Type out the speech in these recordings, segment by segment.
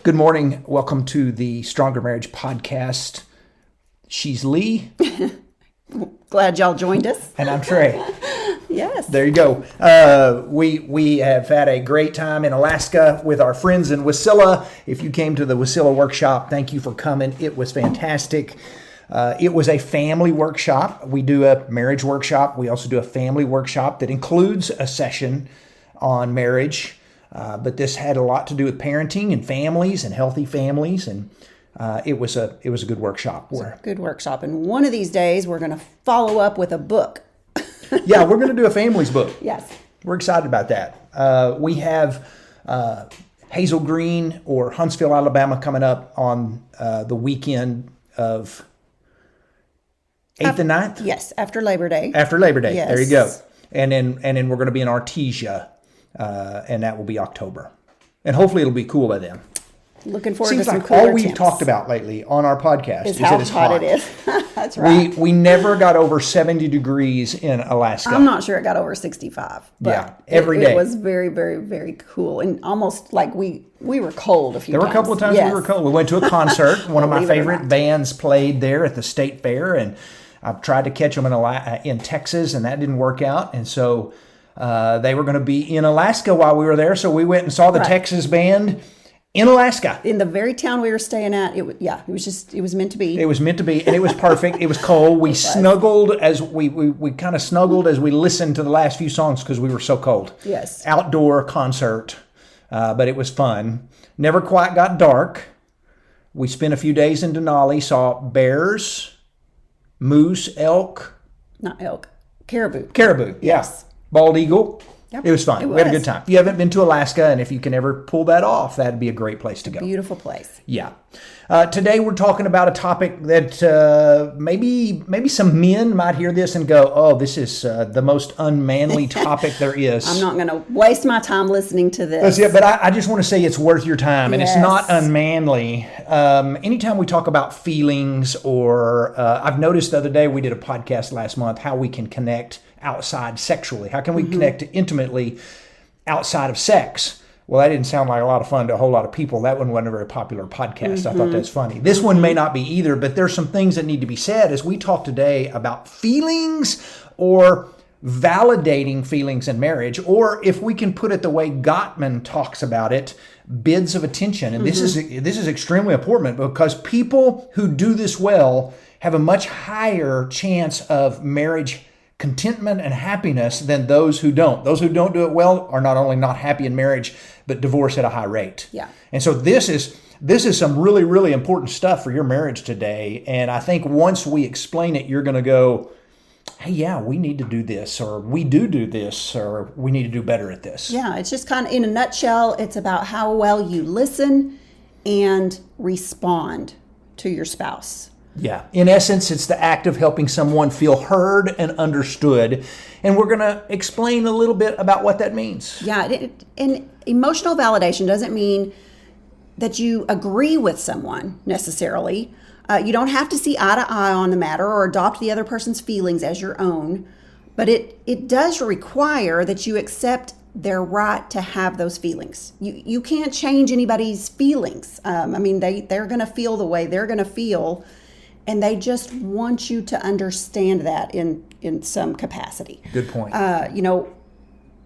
Good morning. Welcome to the Stronger Marriage Podcast. She's Lee. Glad y'all joined us. And I'm Trey. Yes. There you go. We have had a great time in Alaska with our friends in Wasilla. If you came to the Wasilla workshop, thank you for coming. It was fantastic. It was a family workshop. We do a marriage workshop. We also do a family workshop that includes a session on marriage. But this had a lot to do with parenting and families and healthy families, and it was a good workshop. Good workshop. And one of these days, we're going to follow up with a book. Yeah, we're going to do a families book. Yes. We're excited about that. We have Hazel Green or Huntsville, Alabama coming up on the weekend of 8th and 9th? Yes, after Labor Day. After Labor Day. Yes. There you go. And then we're going to be in Artesia. And that will be October. And hopefully it'll be cool by then. Looking forward Seems to some like cooler all we've temps. talked about lately on our podcast is that how it's hot it is. That's right. We never got over 70 degrees in Alaska. I'm not sure it got over 65. But yeah, every day. It was very, very, very cool. And almost like we were cold a few times. There were a couple of times we were cold. We went to a concert. One of my favorite bands played there at the State Fair. And I've tried to catch them in Texas, and that didn't work out. And so they were going to be in Alaska while we were there. So we went and saw the Texas band in Alaska. In the very town we were staying at. It was meant to be. It was meant to be, and it was perfect. It was cold. We snuggled as we kind of snuggled as we listened to the last few songs because we were so cold. Yes. Outdoor concert, but it was fun. Never quite got dark. We spent a few days in Denali, saw bears, moose, elk. Not elk. Caribou. Caribou, yes. Bald eagle. Yep. It was fun. We had a good time. If you haven't been to Alaska, and if you can ever pull that off, that'd be a great place to go. Beautiful place. Yeah. Today we're talking about a topic that maybe some men might hear this and go, "Oh, this is the most unmanly topic there is." I'm not going to waste my time listening to this. But I just want to say it's worth your time, and Yes. it's not unmanly. Anytime we talk about feelings, or I've noticed the other day we did a podcast last month how we can connect outside sexually. How can we connect intimately outside of sex? Well, that didn't sound like a lot of fun to a whole lot of people. That one wasn't a very popular podcast. I thought that's funny. This one may not be either, but there's some things that need to be said as we talk today about feelings or validating feelings in marriage, or if we can put it the way Gottman talks about it, bids of attention. And this is extremely important because people who do this well have a much higher chance of marriage contentment and happiness than those who don't. Those who don't do it well are not only not happy in marriage, but divorce at a high rate. Yeah. And so this is some really, really important stuff for your marriage today. And I think once we explain it, you're going to go, hey, yeah, we need to do this, or we do this, or we need to do better at this. Yeah, it's just kind of in a nutshell, it's about how well you listen and respond to your spouse. Yeah. In essence, it's the act of helping someone feel heard and understood. And we're going to explain a little bit about what that means. Yeah, and emotional validation doesn't mean that you agree with someone necessarily. You don't have to see eye to eye on the matter or adopt the other person's feelings as your own. But it does require that you accept their right to have those feelings. You can't change anybody's feelings. They're going to feel the way they're going to feel. And they just want you to understand that in some capacity. Good point.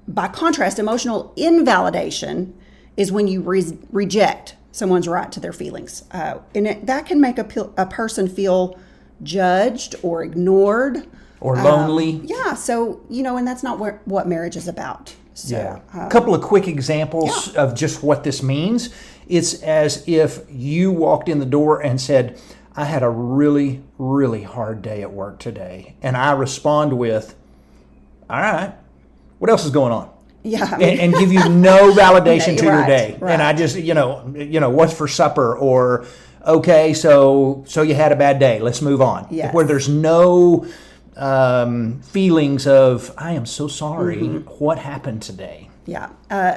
By contrast, emotional invalidation is when you reject someone's right to their feelings. That can make a person feel judged or ignored. Or lonely. Yeah, so, and that's not what marriage is about. So, yeah. A couple of quick examples of just what this means. It's as if you walked in the door and said, I had a really, really hard day at work today. And I respond with, all right, what else is going on? Yeah. And give you no validation to your day. Right. And I just, what's for supper? Or, okay, so you had a bad day. Let's move on. Yes. Where there's no feelings of, I am so sorry. What happened today? Yeah.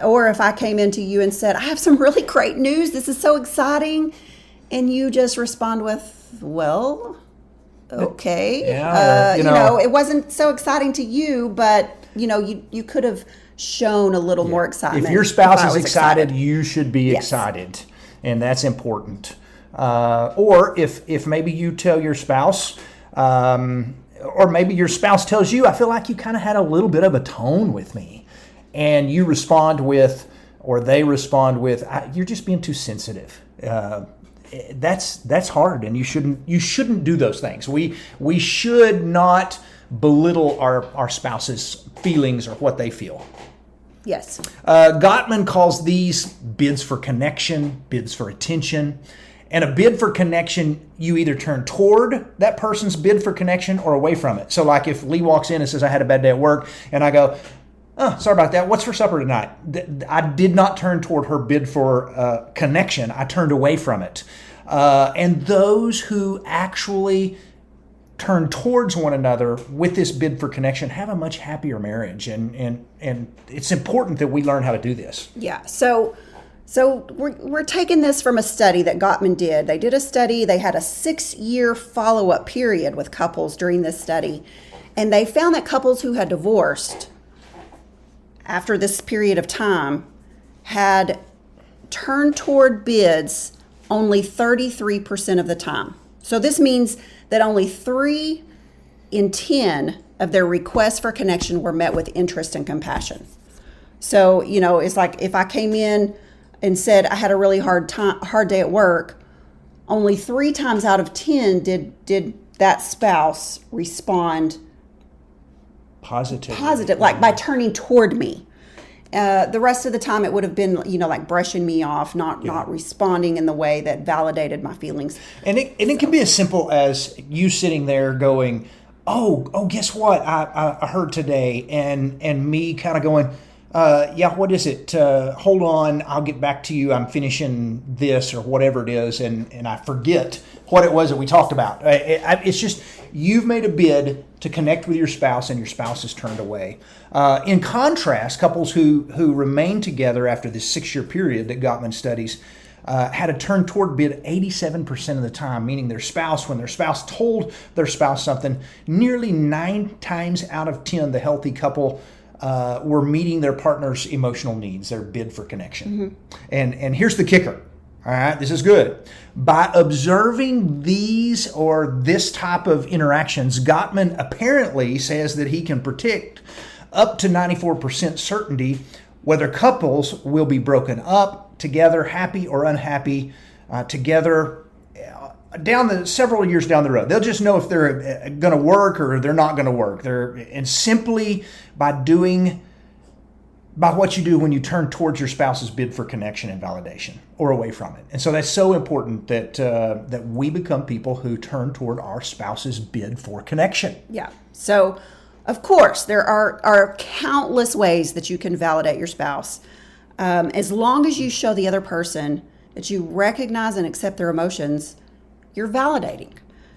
Or if I came into you and said, I have some really great news. This is so exciting. And you just respond with, well, okay. Yeah, it wasn't so exciting to you, but, you could have shown a little more excitement. If your spouse is excited, you should be excited. and that's important. Or if maybe you tell your spouse, or maybe your spouse tells you, I feel like you kind of had a little bit of a tone with me, and you respond with, or they respond with, you're just being too sensitive. That's hard, and you shouldn't do those things. We should not belittle our spouse's feelings or what they feel. Yes. Gottman calls these bids for connection, bids for attention. And a bid for connection, you either turn toward that person's bid for connection or away from it. So like if Lee walks in and says, I had a bad day at work, and I go, oh, sorry about that. What's for supper tonight? I did not turn toward her bid for connection. I turned away from it. And those who actually turn towards one another with this bid for connection have a much happier marriage. And it's important that we learn how to do this. Yeah. So we're taking this from a study that Gottman did. They did a study. They had a 6-year follow-up period with couples during this study. And they found that couples who had divorced after this period of time had turned toward bids only 33% of the time. So this means that only 3 in 10 of their requests for connection were met with interest and compassion. So, it's like if I came in and said I had a really hard day at work, only 3 times out of 10 did that spouse respond positive, like by turning toward me. The rest of the time it would have been, like brushing me off, not responding in the way that validated my feelings. And it can be as simple as you sitting there going, oh, guess what? I heard today, and me kind of going, yeah, what is it? Hold on, I'll get back to you. I'm finishing this or whatever it is, and I forget what it was that we talked about. It's just you've made a bid to connect with your spouse, and your spouse has turned away. In contrast, couples who remain together after this 6-year period that Gottman studies had a turn toward bid 87% of the time, meaning when their spouse told their spouse something, nearly 9 times out of 10, the healthy couple were meeting their partner's emotional needs, their bid for connection. Mm-hmm. And here's the kicker. All right, this is good. By observing these or this type of interactions, Gottman apparently says that he can predict up to 94% certainty whether couples will be broken up together, happy or unhappy, together several years down the road. They'll just know if they're going to work or they're not going to work. And simply by what you do when you turn towards your spouse's bid for connection and validation or away from it. And so that's so important that we become people who turn toward our spouse's bid for connection. Yeah. So, of course, there are countless ways that you can validate your spouse. As long as you show the other person that you recognize and accept their emotions, you're validating.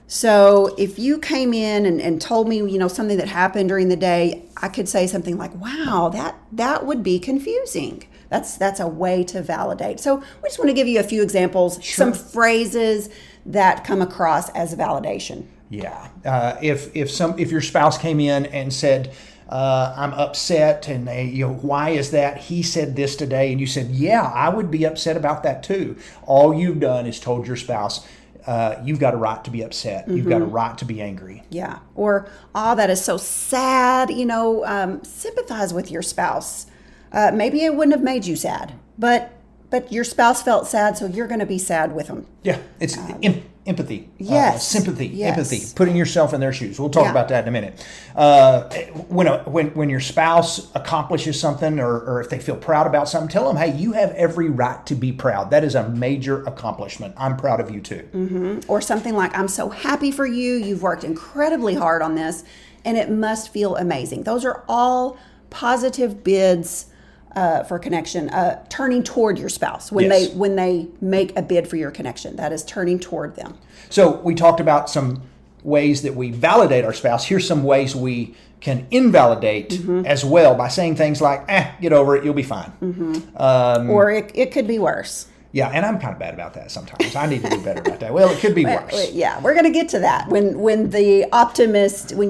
So if you came in and told me, something that happened during the day, I could say something like, wow, that would be confusing. That's a way to validate. So we just want to give you a few examples, Some phrases that come across as validation. Yeah. If your spouse came in and said, I'm upset, and why is that? He said this today, and you said, yeah, I would be upset about that too. All you've done is told your spouse, you've got a right to be upset. Mm-hmm. You've got a right to be angry. Yeah. Or, that is so sad. Sympathize with your spouse. Maybe it wouldn't have made you sad, but your spouse felt sad, so you're going to be sad with them. Yeah. It's empathy. Yes. Sympathy. Yes. Empathy. Putting yourself in their shoes. We'll talk about that in a minute. When your spouse accomplishes something or if they feel proud about something, tell them, hey, you have every right to be proud. That is a major accomplishment. I'm proud of you too. Mm-hmm. Or something like, I'm so happy for you. You've worked incredibly hard on this, and it must feel amazing. Those are all positive bids for connection, turning toward your spouse when they make a bid for your connection. That is turning toward them. So we talked about some ways that we validate our spouse. Here's some ways we can invalidate as well by saying things like, get over it, you'll be fine. Mm-hmm. Or it could be worse. Yeah, and I'm kind of bad about that sometimes. I need to do better about that. Well, it could be worse. Yeah, we're going to get to that. When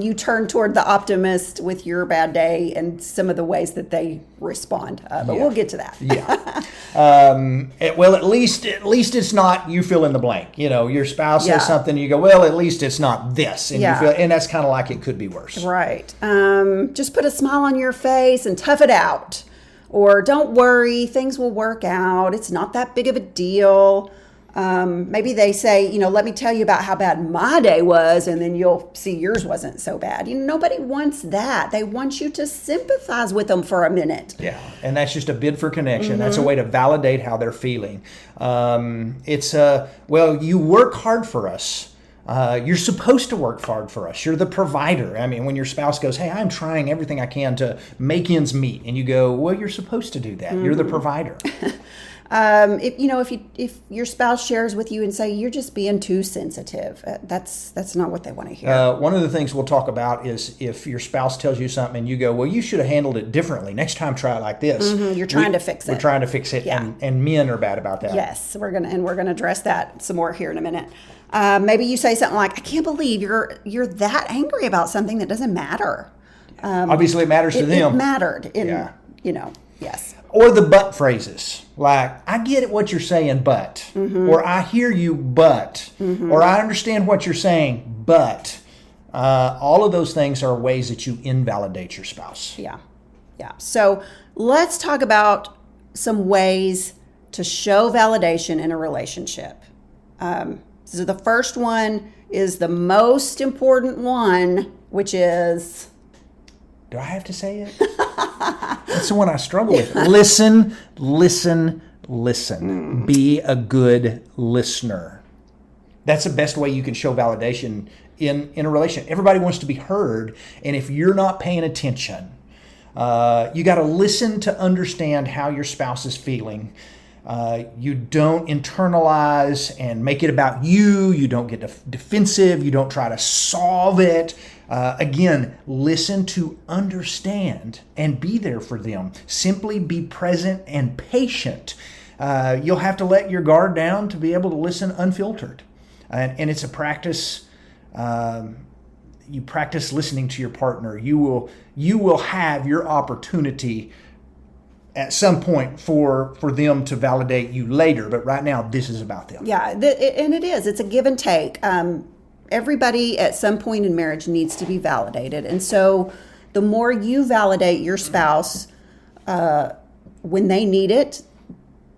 you turn toward the optimist with your bad day and some of the ways that they respond. But we'll get to that. Yeah. Well, at least it's not you fill in the blank. Your spouse Yeah. says something, you go, well, at least it's not this, and Yeah. and that's kind of like it could be worse. Right. Just put a smile on your face and tough it out. Or don't worry, things will work out. It's not that big of a deal. Maybe they say, let me tell you about how bad my day was, and then you'll see yours wasn't so bad. Nobody wants that. They want you to sympathize with them for a minute. Yeah, and that's just a bid for connection. That's a way to validate how they're feeling. Well, you work hard for us. You're supposed to work hard for us. You're the provider. I mean, when your spouse goes, hey, I'm trying everything I can to make ends meet, and you go, well, you're supposed to do that. You're the provider. If your spouse shares with you and say you're just being too sensitive, that's not what they want to hear. One of the things we'll talk about is if your spouse tells you something and you go, well, you should have handled it differently. Next time, try it like this. You're trying to fix it. We're trying to fix it, Yeah. and men are bad about that. Yes, we're gonna address that some more here in a minute. Maybe you say something like, "I can't believe you're that angry about something that doesn't matter." Obviously, it matters to them. It mattered. Yeah. Yes. Or the but phrases, like, I get it what you're saying, but, or I hear you, but, or I understand what you're saying, but. All of those things are ways that you invalidate your spouse. Yeah. So let's talk about some ways to show validation in a relationship. So the first one is the most important one, which is... Do I have to say it? That's the one I struggle with. Listen. Be a good listener. That's the best way you can show validation in a relationship. Everybody wants to be heard, and if you're not paying attention, you got to listen to understand how your spouse is feeling. You don't internalize and make it about you. You don't get defensive. You don't try to solve it. Again, listen to understand and be there for them. Simply be present and patient. You'll have to let your guard down to be able to listen unfiltered. And it's a practice. You practice listening to your partner. You will have your opportunity at some point for them to validate you later. But right now, this is about them. Yeah, and it is. It's a give and take. Everybody at some point in marriage needs to be validated. And so the more you validate your spouse when they need it,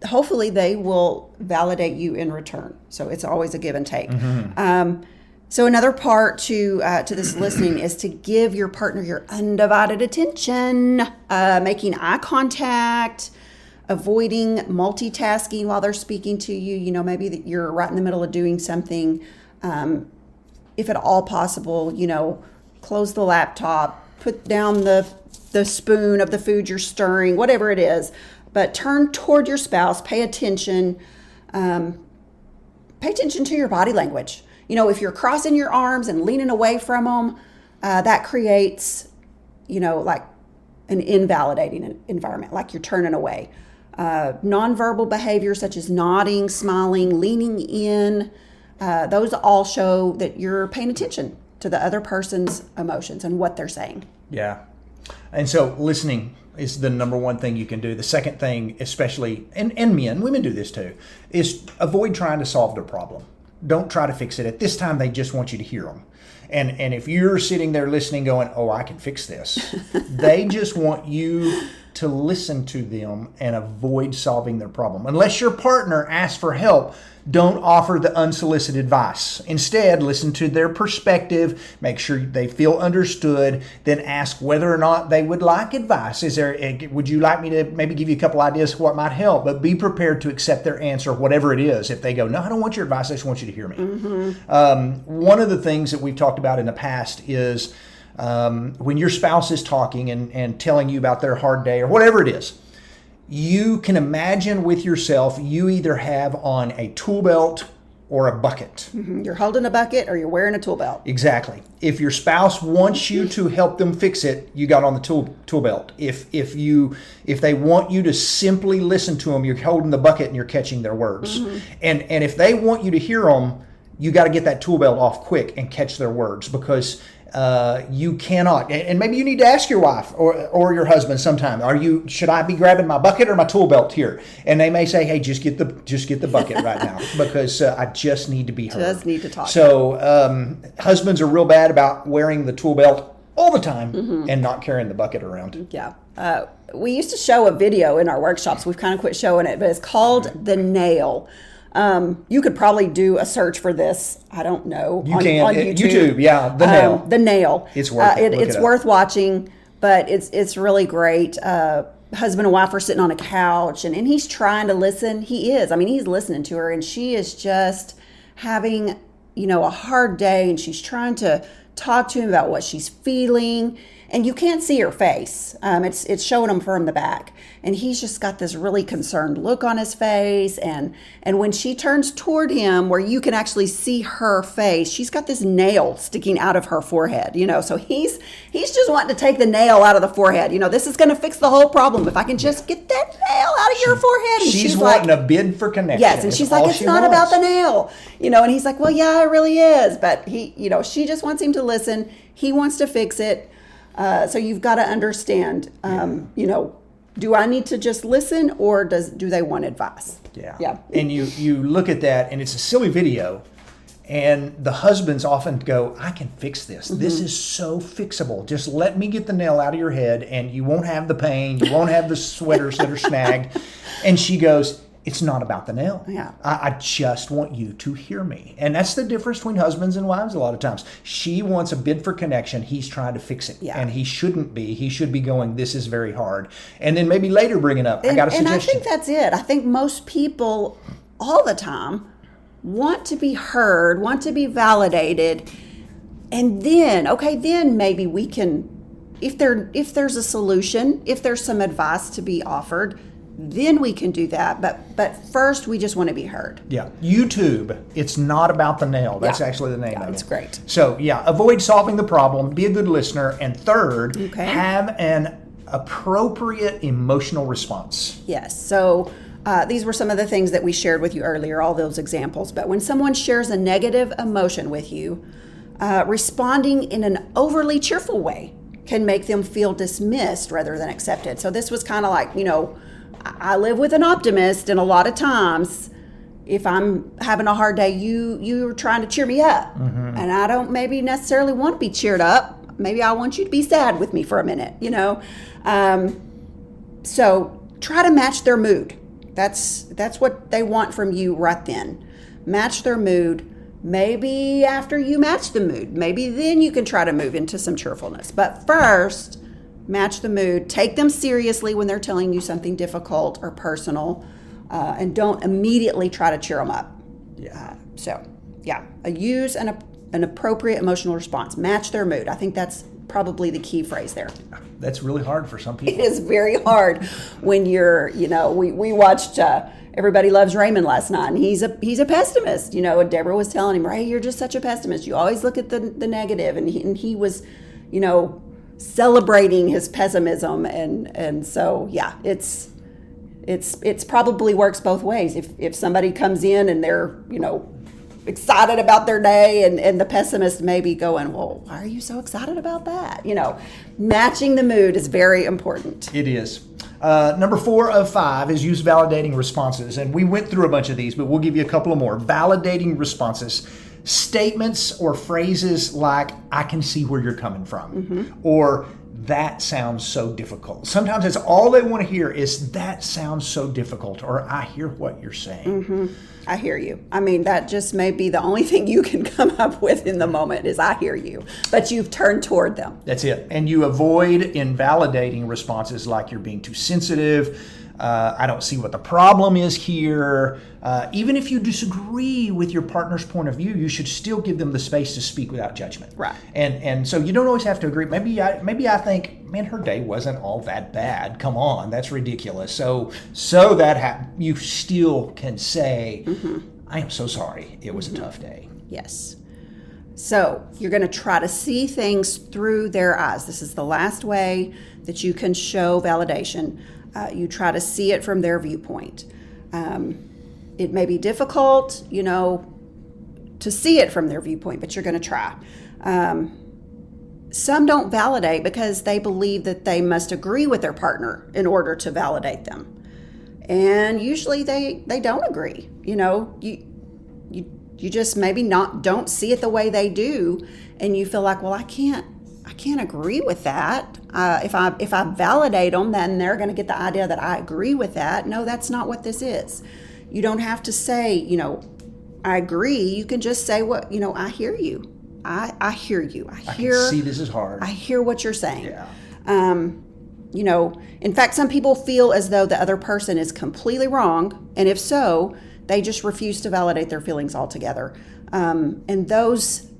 hopefully they will validate you in return. So it's always a give and take. So another part to this listening is to give your partner your undivided attention, making eye contact, avoiding multitasking while they're speaking to you. Maybe that you're right in the middle of doing something. If at all possible, close the laptop, put down the spoon of the food you're stirring, whatever it is. But turn toward your spouse, pay attention. Pay attention to your body language. If you're crossing your arms and leaning away from them, that creates, like an invalidating environment, like you're turning away. Nonverbal behaviors such as nodding, smiling, leaning in, those all show that you're paying attention to the other person's emotions and what they're saying. Yeah. And so listening is the number one thing you can do. The second thing, especially, and men, women do this too, is avoid trying to solve their problem. Don't try to fix it. At this time, they just want you to hear them. And if you're sitting there listening going, oh, I can fix this, they just want you to listen to them and avoid solving their problem. Unless your partner asks for help, don't offer the unsolicited advice. Instead, listen to their perspective, make sure they feel understood, then ask whether or not they would like advice. Would you like me to maybe give you a couple ideas of what might help? But be prepared to accept their answer, whatever it is. If they go, no, I don't want your advice, I just want you to hear me. One of the things that we've talked about in the past is when your spouse is talking and telling you about their hard day or whatever it is, you can imagine with yourself, you either have on a tool belt or a bucket. You're holding a bucket or you're wearing a tool belt. Exactly. If your spouse wants you to help them fix it, you got on the tool belt. If they want you to simply listen to them, you're holding the bucket and you're catching their words. And if they want you to hear them, you got to get that tool belt off quick and catch their words, because You cannot, and maybe you need to ask your wife or your husband sometime. Should I be grabbing my bucket or my tool belt here? And they may say, "Hey, just get the bucket right now because I just need to be heard. Just need to talk." So husbands are real bad about wearing the tool belt all the time and not carrying the bucket around. Yeah. We used to show a video in our workshops. We've kind of quit showing it, but it's called The Nail. You could probably do a search for this. I don't know. You on YouTube. Yeah, The Nail. The Nail. It's worth it. It's worth watching, but it's really great. Husband and wife are sitting on a couch, and he's trying to listen. He is. I mean, he's listening to her, and she is just having, a hard day, and she's trying to talk to him about what she's feeling. And you can't see her face. It's showing him from the back. And he's just got this really concerned look on his face. And when she turns toward him, where you can actually see her face, she's got this nail sticking out of her forehead, So he's just wanting to take the nail out of the forehead. This is going to fix the whole problem. If I can just get that nail out of your forehead. And she's wanting a bid for connection. Yes, and she's like, it's not about the nail. And he's like, well, yeah, it really is. But she just wants him to listen. He wants to fix it. So you've got to understand, do I need to just listen, or do they want advice? Yeah. And you look at that, and it's a silly video, and the husbands often go, I can fix this. This is so fixable. Just let me get the nail out of your head, and you won't have the pain. You won't have the sweaters that are snagged. And she goes, it's not about the nail. Yeah. I just want you to hear me. And that's the difference between husbands and wives a lot of times. She wants a bid for connection. He's trying to fix it. Yeah. And he shouldn't be. He should be going, this is very hard. And then maybe later bringing up, I got a suggestion. And I think that's it. I think most people all the time want to be heard, want to be validated. And then maybe we can, if there's a solution, if there's some advice to be offered, then we can do that. But first, we just want to be heard. Yeah. YouTube, it's not about the nail. That's actually the name of it. It's great. So, avoid solving the problem. Be a good listener. And third, have an appropriate emotional response. Yes. So, these were some of the things that we shared with you earlier, all those examples. But when someone shares a negative emotion with you, responding in an overly cheerful way can make them feel dismissed rather than accepted. So this was kind of like, I live with an optimist, and a lot of times if I'm having a hard day, you're trying to cheer me up. And I don't maybe necessarily want to be cheered up. Maybe I want you to be sad with me for a minute, So try to match their mood. That's what they want from you right then. Match their mood. Maybe after you match the mood, maybe then you can try to move into some cheerfulness. But first, match the mood. Take them seriously when they're telling you something difficult or personal, and don't immediately try to cheer them up. Use an appropriate emotional response. Match their mood. I think that's probably the key phrase there. That's really hard for some people. It is very hard when you're, we watched Everybody Loves Raymond last night, and he's a pessimist, and Deborah was telling him, Ray, you're just such a pessimist. You always look at the negative, and he was, celebrating his pessimism, and so it's probably works both ways. If somebody comes in and they're excited about their day, and the pessimist may be going, well, why are you so excited about that? Matching the mood is very important. It is. Number 4 of 5 is use validating responses, and we went through a bunch of these, but we'll give you a couple of more. Validating responses. Statements or phrases like, I can see where you're coming from, or that sounds so difficult. Sometimes it's all they want to hear is, that sounds so difficult, or I hear what you're saying. I hear you. I mean, that just may be the only thing you can come up with in the moment is, I hear you, but you've turned toward them. That's it. And you avoid invalidating responses like, you're being too sensitive, I don't see what the problem is here. Even if you disagree with your partner's point of view, you should still give them the space to speak without judgment. Right. And so you don't always have to agree. Maybe I think, man, her day wasn't all that bad. Come on, that's ridiculous. So that you still can say, I am so sorry. It was a tough day. Yes. So you're going to try to see things through their eyes. This is the last way that you can show validation. You try to see it from their viewpoint. It may be difficult, to see it from their viewpoint, but you're going to try. some don't validate because they believe that they must agree with their partner in order to validate them. And usually they don't agree. You just maybe don't see it the way they do, and you feel like, well, I can't agree with that. If I validate them, then they're going to get the idea that I agree with that. No, that's not what this is. You don't have to say, I agree. You can just say what, I hear you. I hear you. I can see this is hard. I hear what you're saying. Yeah. In fact, some people feel as though the other person is completely wrong, and if so, they just refuse to validate their feelings altogether. And those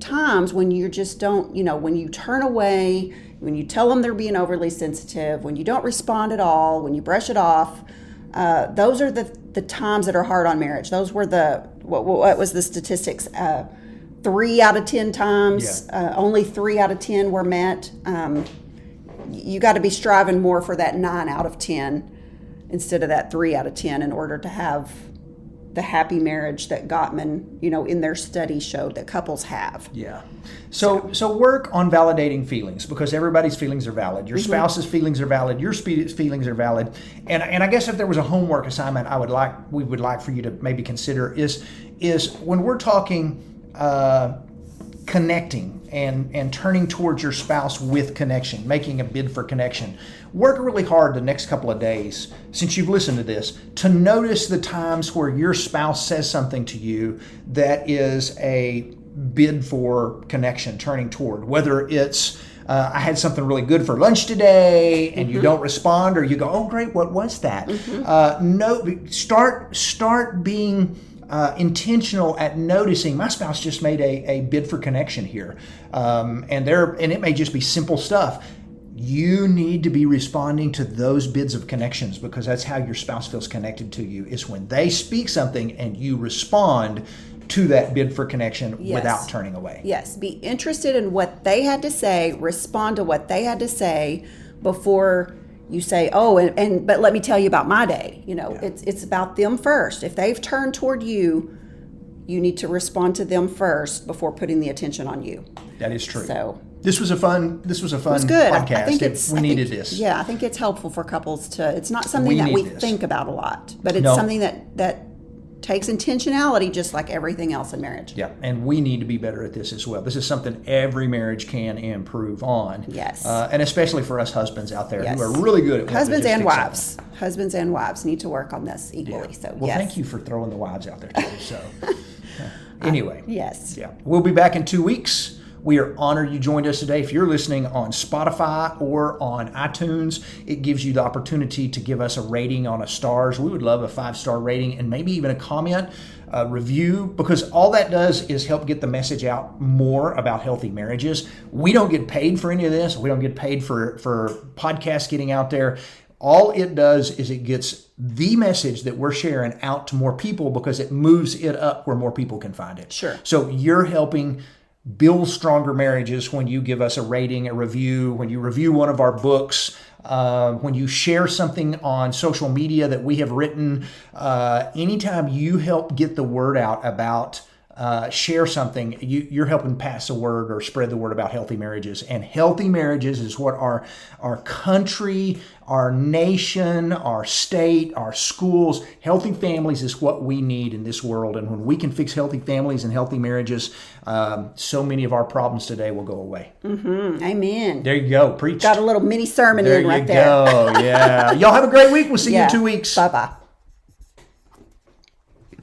times when you just don't, when you turn away, when you tell them they're being overly sensitive, when you don't respond at all, when you brush it off, those are the times that are hard on marriage. Those were what was the statistics? 3 out of 10 times, only 3 out of 10 were met. You got to be striving more for that 9 out of 10 instead of that 3 out of 10 in order to have the happy marriage that Gottman, in their study showed that couples have. Yeah. So work on validating feelings, because everybody's feelings are valid. Your spouse's feelings are valid. Your feelings are valid. And I guess if there was a homework assignment we would like for you to maybe consider is when we're talking connecting and turning towards your spouse with connection, making a bid for connection. Work really hard the next couple of days, since you've listened to this, to notice the times where your spouse says something to you that is a bid for connection, turning toward. Whether it's, I had something really good for lunch today, and you don't respond, or you go, oh, great, what was that? Start being intentional at noticing my spouse just made a bid for connection here, and it may just be simple stuff. You need to be responding to those bids of connections, because that's how your spouse feels connected to you, is when they speak something and you respond to that bid for connection without turning away. Yes, be interested in what they had to say, respond to what they had to say before you say, oh, but let me tell you about my day. It's about them first. If they've turned toward you, you need to respond to them first before putting the attention on you. That is true. So this was a fun podcast. We needed this. Yeah, I think it's helpful for couples to. It's not something that we think about a lot, but it's something that takes intentionality, just like everything else in marriage. Yeah, and we need to be better at this as well. This is something every marriage can improve on. Yes. And especially for us husbands out there who are really good at husbands and wives. Husbands and wives need to work on this equally. Yeah. So, thank you for throwing the wives out there too. So, anyway. Yes. Yeah. We'll be back in 2 weeks. We are honored you joined us today. If you're listening on Spotify or on iTunes, it gives you the opportunity to give us a rating on a stars. We would love a 5-star rating, and maybe even a comment, a review, because all that does is help get the message out more about healthy marriages. We don't get paid for any of this. We don't get paid for podcasts getting out there. All it does is it gets the message that we're sharing out to more people, because it moves it up where more people can find it. Sure. So you're helping build stronger marriages when you give us a rating, a review, when you review one of our books, when you share something on social media that we have written. Anytime you help get the word out about share something, you're helping pass the word or spread the word about healthy marriages. And healthy marriages is what our country, our nation, our state, our schools, healthy families is what we need in this world. And when we can fix healthy families and healthy marriages, so many of our problems today will go away. Amen. There you go. Preach. Got a little mini sermon there in right there. There you go. Yeah. Y'all have a great week. We'll see you in 2 weeks. Bye-bye.